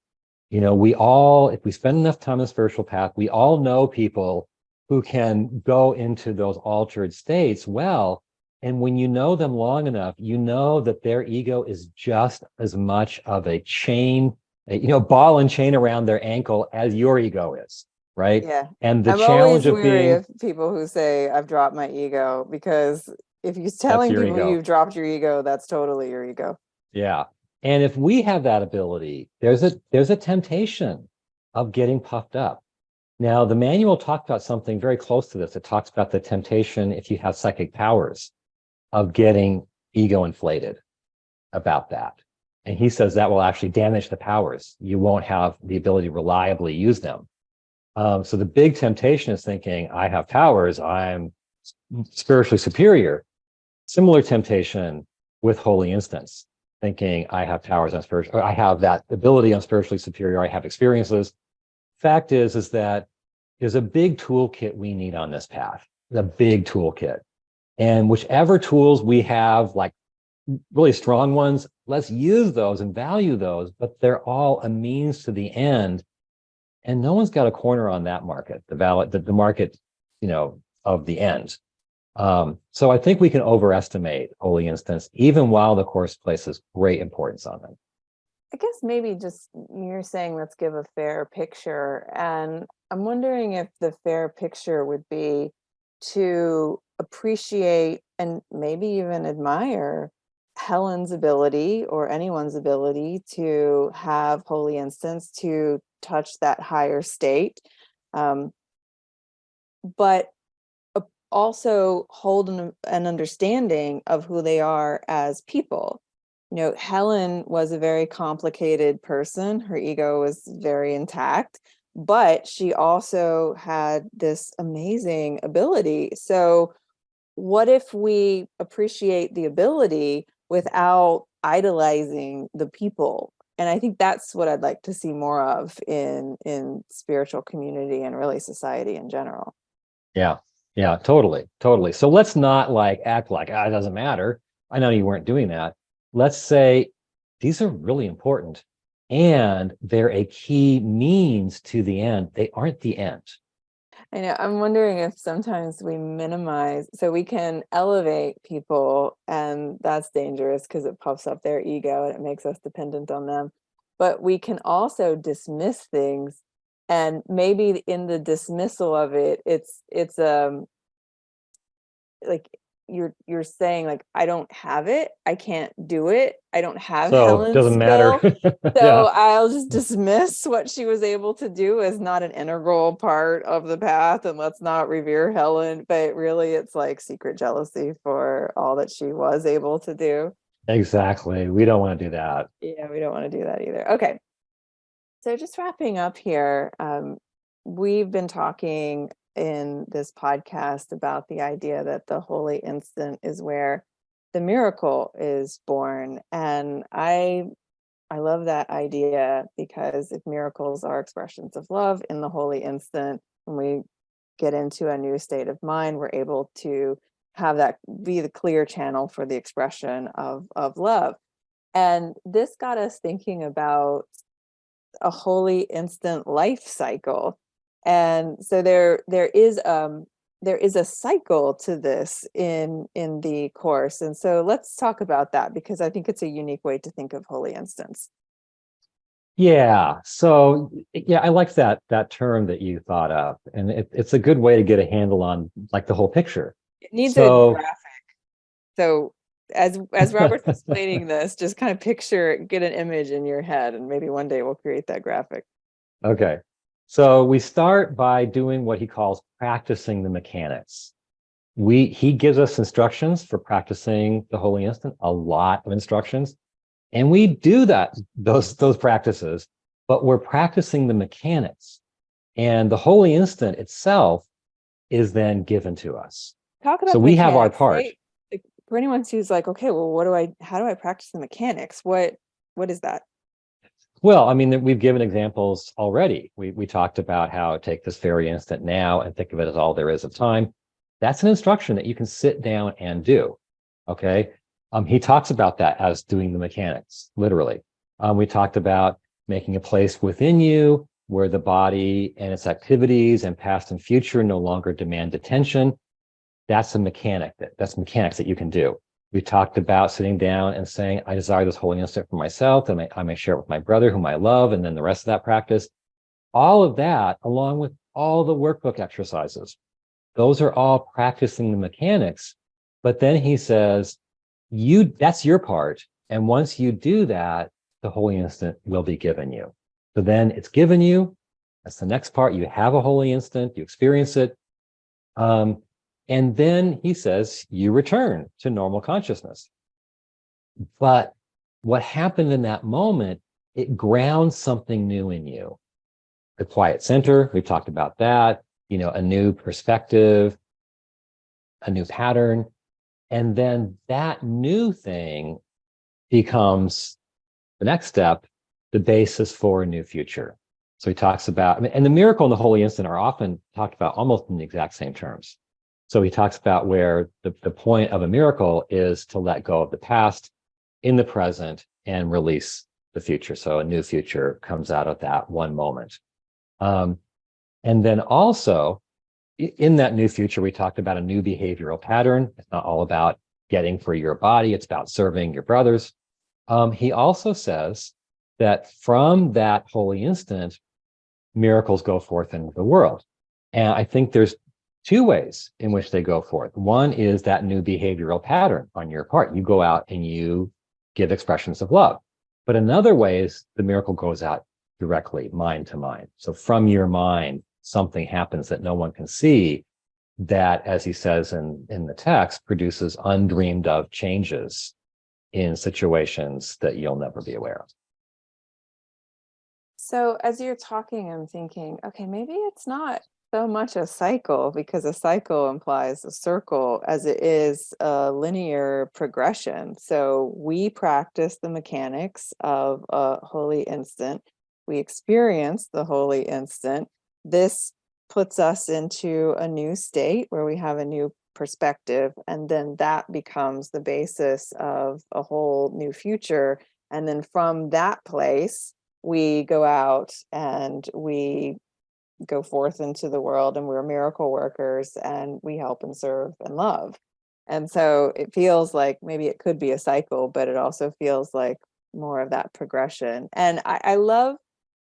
We all, if we spend enough time on the spiritual path, we all know people who can go into those altered states well. And when you know them long enough, you know that their ego is just as much of a chain, ball and chain around their ankle as your ego is, right?
Yeah.
And the
I'm always
challenge of
weary
being,
of people who say I've dropped my ego, because if you're
that's
telling
your
people
ego.
you've dropped your ego, that's totally your ego.
Yeah. And if we have that ability, there's a temptation of getting puffed up. Now, the manual talked about something very close to this. It talks about the temptation, if you have psychic powers, of getting ego inflated about that. And he says that will actually damage the powers. You won't have the ability to reliably use them. So the big temptation is thinking, I have powers, I'm spiritually superior. Similar temptation with holy instance, thinking I have powers, on spiritual, I have that ability, I'm spiritually superior, I have experiences. Fact is that there's a big toolkit we need on this path, a big toolkit. And whichever tools we have, like really strong ones, let's use those and value those, but they're all a means to the end. And no one's got a corner on that market, the market, of the end. So I think we can overestimate holy instance, even while the course places great importance on them.
I guess maybe just you're saying let's give a fair picture. And I'm wondering if the fair picture would be to appreciate and maybe even admire Helen's ability, or anyone's ability, to have holy instance, to touch that higher state. Um, but also hold an understanding of who they are as people. Helen was a very complicated person. Her ego was very intact, but she also had this amazing ability. So, what if we appreciate the ability without idolizing the people? And I think that's what I'd like to see more of in spiritual community, and really society in general.
Yeah. Yeah, totally. Totally. So let's not like act like it doesn't matter. I know you weren't doing that. Let's say these are really important and they're a key means to the end. They aren't the end.
I know. I'm wondering if sometimes we minimize, so we can elevate people, and that's dangerous because it puffs up their ego and it makes us dependent on them. But we can also dismiss things, and maybe in the dismissal of it, it's like you're saying, like, I don't have it, I can't do it, I don't have
So it
Helen's
doesn't matter.
skill, so
Yeah,
I'll just dismiss what she was able to do as not an integral part of the path, and let's not revere Helen. But really, it's like secret jealousy for all that she was able to do.
exactly. We don't want to do that.
Yeah, we don't want to do that either. Okay. So just wrapping up here, we've been talking in this podcast about the idea that the holy instant is where the miracle is born. And I love that idea because if miracles are expressions of love in the holy instant, when we get into a new state of mind, we're able to have that be the clear channel for the expression of love. And this got us thinking about a holy instant life cycle. And so there is a cycle to this in the course. And so let's talk about that because I think it's a unique way to think of holy instants.
Yeah. So yeah, I like that term that you thought of, and it's a good way to get a handle on like the whole picture.
It needs a
So
graph. So as Robert's explaining this, just kind of picture, get an image in your head, and maybe one day we'll create that graphic.
okay. So we start by doing what he calls practicing the mechanics. He gives us instructions for practicing the holy instant, a lot of instructions. And we do those practices, but we're practicing the mechanics. And the holy instant itself is then given to us.
Talk about
So
the
we have our
mechanics,
part.
right? Like, for anyone who's like, okay, well, how do I practice the mechanics? What is that?
Well, I mean, we've given examples already. We talked about how take this very instant now and think of it as all there is of time. That's an instruction that you can sit down and do. Okay. He talks about that as doing the mechanics, literally. We talked about making a place within you where the body and its activities and past and future no longer demand attention. That's that's mechanics that you can do. We talked about sitting down and saying, I desire this holy instant for myself, and I may share it with my brother whom I love, and then the rest of that practice. All of that, along with all the workbook exercises, those are all practicing the mechanics. But then he says, that's your part. And once you do that, the holy instant will be given you. So then it's given you. That's the next part. You have a holy instant, you experience it. And then he says, you return to normal consciousness. But what happened in that moment, it grounds something new in you. The quiet center, we've talked about that, a new perspective, a new pattern. And then that new thing becomes the next step, the basis for a new future. So he talks about, and the miracle and the holy instant are often talked about almost in the exact same terms. So he talks about where the point of a miracle is to let go of the past in the present and release the future. So a new future comes out of that one moment. And then also in that new future, we talked about a new behavioral pattern. It's not all about getting for your body. It's about serving your brothers. He also says that from that holy instant, miracles go forth into the world. And I think there's two ways in which they go forth. One is that new behavioral pattern on your part. You go out and you give expressions of love. But another way is the miracle goes out directly, mind to mind. So from your mind, something happens that no one can see that, as he says in the text, produces undreamed of changes in situations that you'll never be aware of.
So as you're talking, I'm thinking, okay, maybe it's not so much a cycle because a cycle implies a circle as it is a linear progression. So we practice the mechanics of a holy instant. We experience the holy instant. This puts us into a new state where we have a new perspective, and then that becomes the basis of a whole new future. And then from that place, we go out and we go forth into the world, and we're miracle workers, and we help and serve and love. And so it feels like maybe it could be a cycle, but it also feels like more of that progression. And I love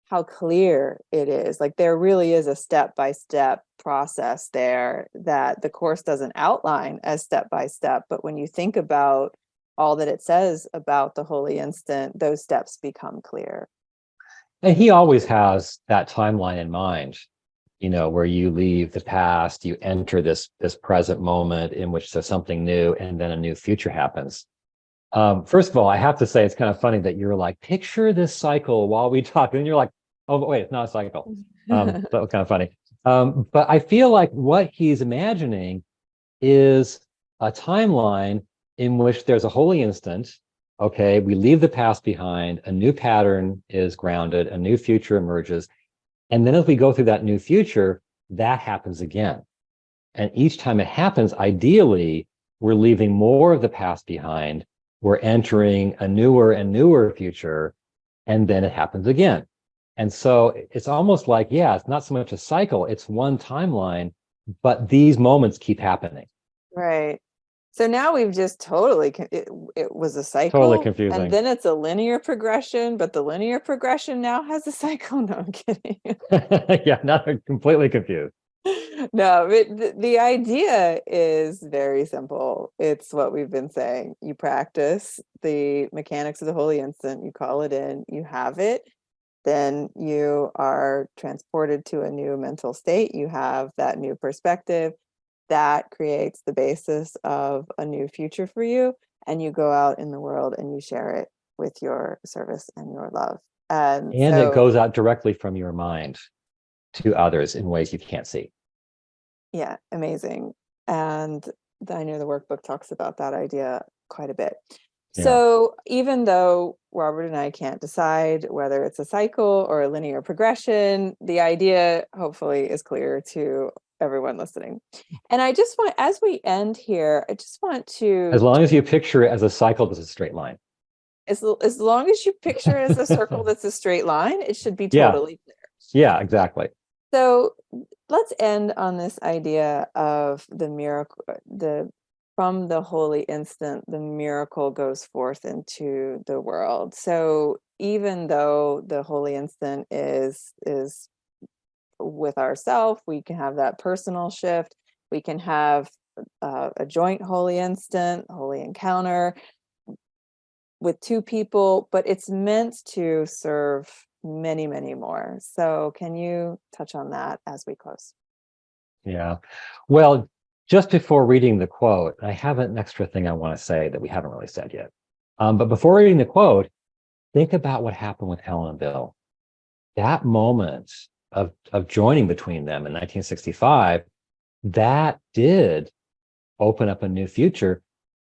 how clear it is. Like there really is a step-by-step process there that the course doesn't outline as step-by-step, but when you think about all that it says about the holy instant, those steps become clear.
And he always has that timeline in mind, where you leave the past, you enter this present moment in which there's something new, and then a new future happens. First of all, I have to say it's kind of funny that you're like, picture this cycle while we talk, and you're like, Oh, but wait, it's not a cycle. That was kind of funny. But I feel like what he's imagining is a timeline in which there's a holy instant. Okay, we leave the past behind, a new pattern is grounded, a new future emerges. And then as we go through that new future, that happens again. And each time it happens, ideally, we're leaving more of the past behind. We're entering a newer and newer future, and then it happens again. And so it's almost like, yeah, it's not so much a cycle, it's one timeline, but these moments keep happening.
Right. So now we've just totally, it was a
Totally
cycle and
confusing.
then it's a linear progression, but the linear progression now has a cycle. No, I'm kidding.
Yeah, not completely confused.
No, but the idea is very simple. It's what we've been saying. You practice the mechanics of the holy instant, you call it in, you have it, then you are transported to a new mental state. You have that new perspective that creates the basis of a new future for you. And you go out in the world and you share it with your service and your love. And
And it
so,
goes out directly from your mind to others in ways you can't see.
yeah, amazing. And I know the workbook talks about that idea quite a bit.
Yeah.
So even though Robert and I can't decide whether it's a cycle or a linear progression, the idea hopefully is clear to everyone listening. And I just want, as we end here, I just want
As
to,
long as you picture it as a cycle that's a straight line.
as long as you picture it as a circle that's a straight line, it should be
Yeah.
totally clear.
Yeah, exactly.
So let's end on this idea of the miracle, the from the holy instant, the miracle goes forth into the world. So even though the holy instant is with ourself, we can have that personal shift. We can have a joint holy instant, holy encounter with two people, but it's meant to serve many, many more. So can you touch on that as we close?
Yeah. Well, just before reading the quote, I have an extra thing I want to say that we haven't really said yet. But before reading the quote, think about what happened with Helen and Bill. That moment of joining between them in 1965, that did open up a new future.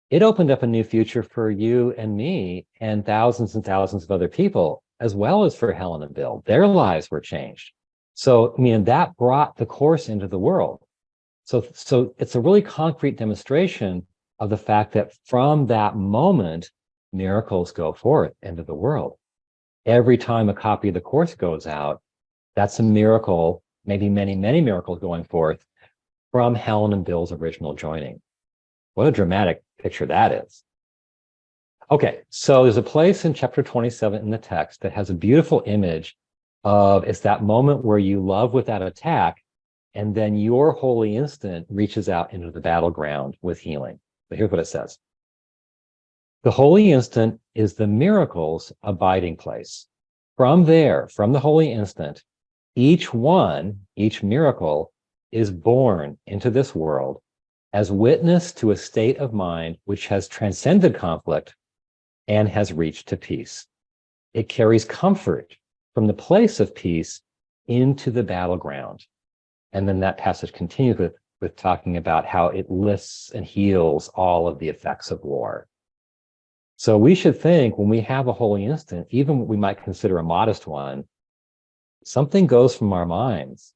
It opened up a new future for you and me and thousands of other people, as well as for Helen and Bill. Their lives were changed. So, I mean, that brought the course into the world. So it's a really concrete demonstration of the fact that from that moment, miracles go forth into the world. Every time a copy of the course goes out, that's a miracle, maybe many miracles going forth from Helen and Bill's original joining. What a dramatic picture that is. Okay, so there's a place in chapter 27 in the text that has a beautiful image of it's that moment where you love without attack, and then your holy instant reaches out into the battleground with healing. But here's what it says. The holy instant is the miracle's abiding place. From there, from the holy instant, each miracle is born into this world as witness to a state of mind which has transcended conflict and has reached to peace. It carries comfort from the place of peace into the battleground. And then that passage continues with talking about how it lifts and heals all of the effects of war. So we should think when we have a holy instant, even what we might consider a modest one, something goes from our minds,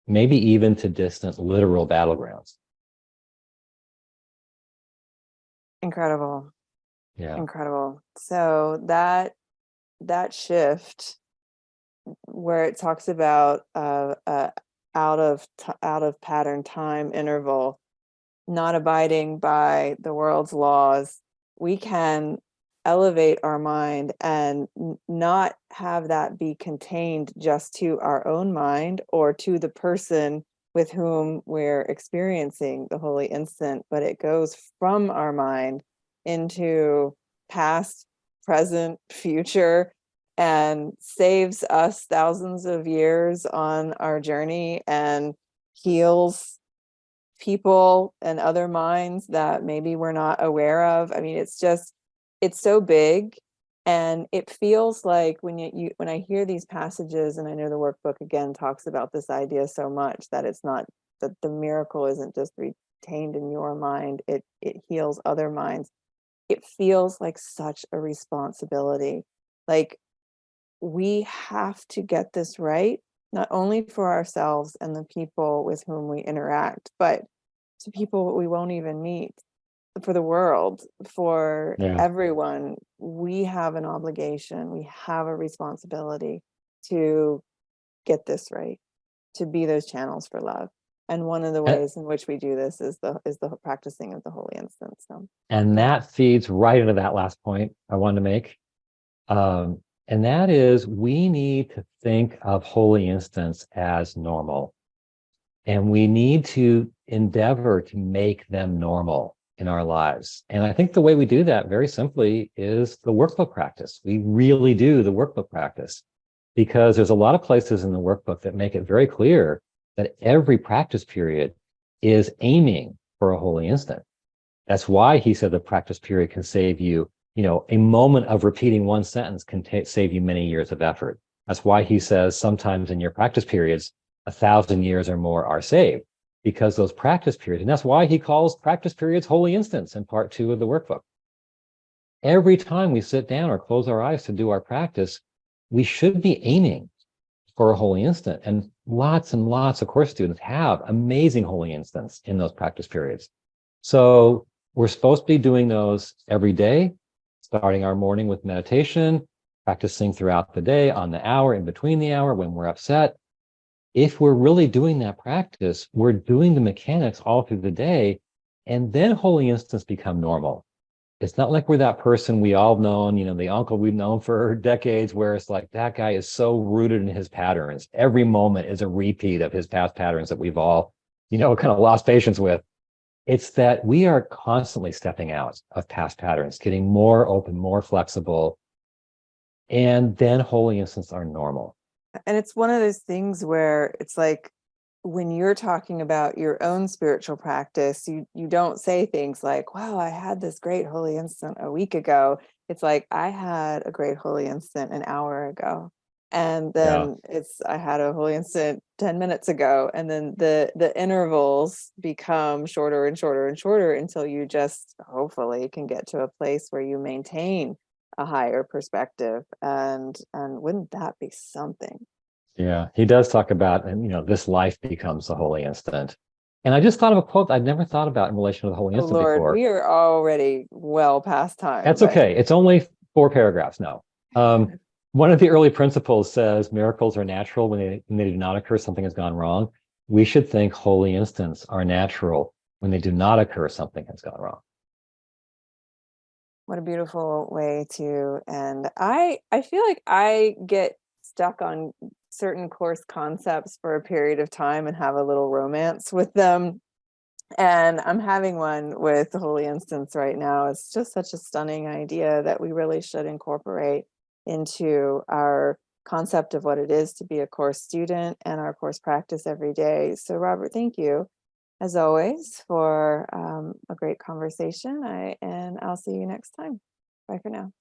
maybe even to distant literal battlegrounds.
Incredible.
Yeah.
Incredible. So that shift where it talks about out of pattern time interval, not abiding by the world's laws, we can elevate our mind and not have that be contained just to our own mind or to the person with whom we're experiencing the holy instant, but it goes from our mind into past, present, future, and saves us thousands of years on our journey and heals people and other minds that maybe we're not aware of. I mean, it's so big And it feels like when when I hear these passages, and I know the workbook again talks about this idea so much, that it's not, that the miracle isn't just retained in your mind, it heals other minds. It feels like such a responsibility. Like, we have to get this right, not only for ourselves and the people with whom we interact, but to people we won't even meet, for the world, for
Yeah.
everyone. We have an obligation, we have a responsibility to get this right, to be those channels for love. And one of the
And,
ways in which we do this is the practicing of the holy instant. So
and
yeah.
that feeds right into that last point I wanted to make. Um, and that is we need to think of holy instants as normal. And we need to endeavor to make them normal in our lives. And I think the way we do that very simply is the workbook practice. We really do the workbook practice because there's a lot of places in the workbook that make it very clear that every practice period is aiming for a holy instant. That's why he said the practice period can save you, a moment of repeating one sentence can save you many years of effort. That's why he says sometimes in your practice periods, 1,000 years or more are saved because those practice periods, and that's why he calls practice periods holy instants in part 2 of the workbook. Every time we sit down or close our eyes to do our practice, we should be aiming for a holy instant. And lots of course students have amazing holy instants in those practice periods. So we're supposed to be doing those every day, starting our morning with meditation, practicing throughout the day, on the hour, in between the hour, when we're upset. If we're really doing that practice, we're doing the mechanics all through the day, and then holy instants become normal. It's not like we're that person we all known, the uncle we've known for decades, where it's like that guy is so rooted in his patterns. Every moment is a repeat of his past patterns that we've all, kind of lost patience with. It's that we are constantly stepping out of past patterns, getting more open, more flexible, and then holy instants are normal.
And it's one of those things where it's like, when you're talking about your own spiritual practice, you don't say things like, wow, I had this great holy instant a week ago. It's like, I had a great holy instant an hour ago. And
Yeah.
then it's, I had a holy instant 10 minutes ago. And then the intervals become shorter and shorter and shorter until you just hopefully can get to a place where you maintain a higher perspective. And wouldn't that be something?
Yeah. He does talk about, and this life becomes the holy instant. And I just thought of a quote I'd never thought about in relation to the holy
Oh
instant
Lord,
before.
we are already well past time,
That's
but
okay. It's only 4 paragraphs now. One of the early principles says miracles are natural when they do not occur, something has gone wrong. We should think holy instants are natural when they do not occur, something has gone wrong.
what a beautiful way to end. I feel like I get stuck on certain course concepts for a period of time and have a little romance with them. And I'm having one with the Holy Instance right now. It's just such a stunning idea that we really should incorporate into our concept of what it is to be a course student and our course practice every day. So, Robert, thank you as always for a great conversation. And I'll see you next time. Bye for now.